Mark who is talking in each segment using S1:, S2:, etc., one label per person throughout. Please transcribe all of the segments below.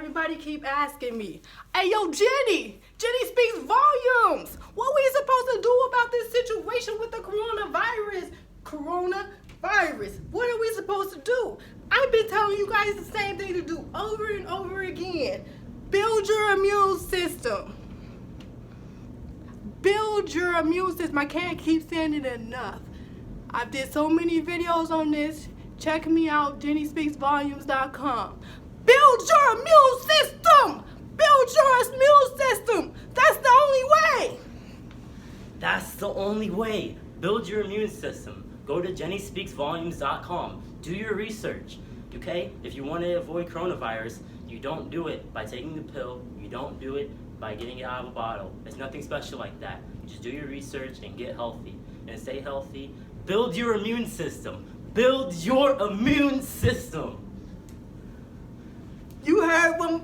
S1: Everybody keep asking me, hey, yo, Jenny speaks volumes. What are we supposed to do about this situation with the coronavirus? What are we supposed to do? I've been telling you guys the same thing to do over and over again. Build your immune system. Build your immune system. I can't keep saying it enough. I've did so many videos on this. Check me out, jennyspeaksvolumes.com. Build your immune system! Build your immune system! That's the only way!
S2: That's the only way. Build your immune system. Go to jennyspeaksvolumes.com. Do your research, okay? If you want to avoid coronavirus, you don't do it by taking the pill. You don't do it by getting it out of a bottle. It's nothing special like that. You just do your research and get healthy. And stay healthy. Build your immune system. Build your immune system.
S1: You heard what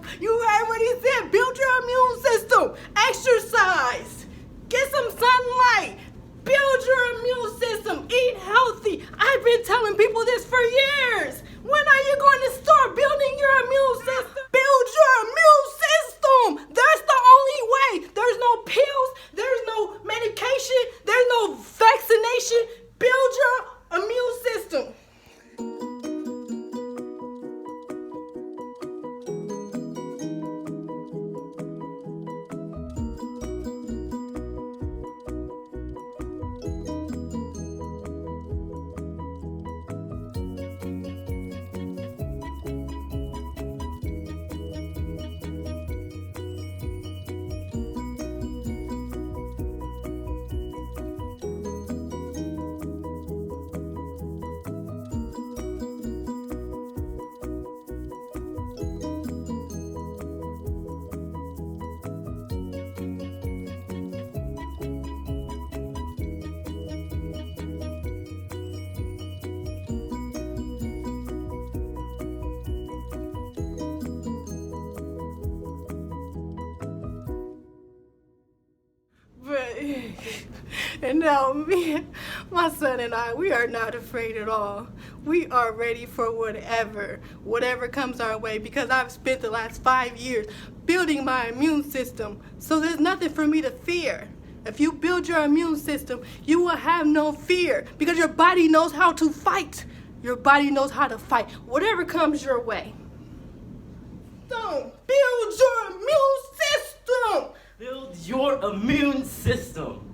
S1: he said. Build your immune system. Exercise. Get some sunlight. Build your immune system. Eat healthy. I've been telling people this for years. When are you going to start building your immune system? Build your immune system. That's the only way. There's no pills. There's no medication. There's no vaccination. Build your immune system. And now me, my son and I, we are not afraid at all. We are ready for whatever comes our way, because I've spent the last 5 years building my immune system. So there's nothing for me to fear. If you build your immune system, you will have no fear, because your body knows how to fight. Your body knows how to fight whatever comes your way. So build your immune system.
S2: Build your immune system.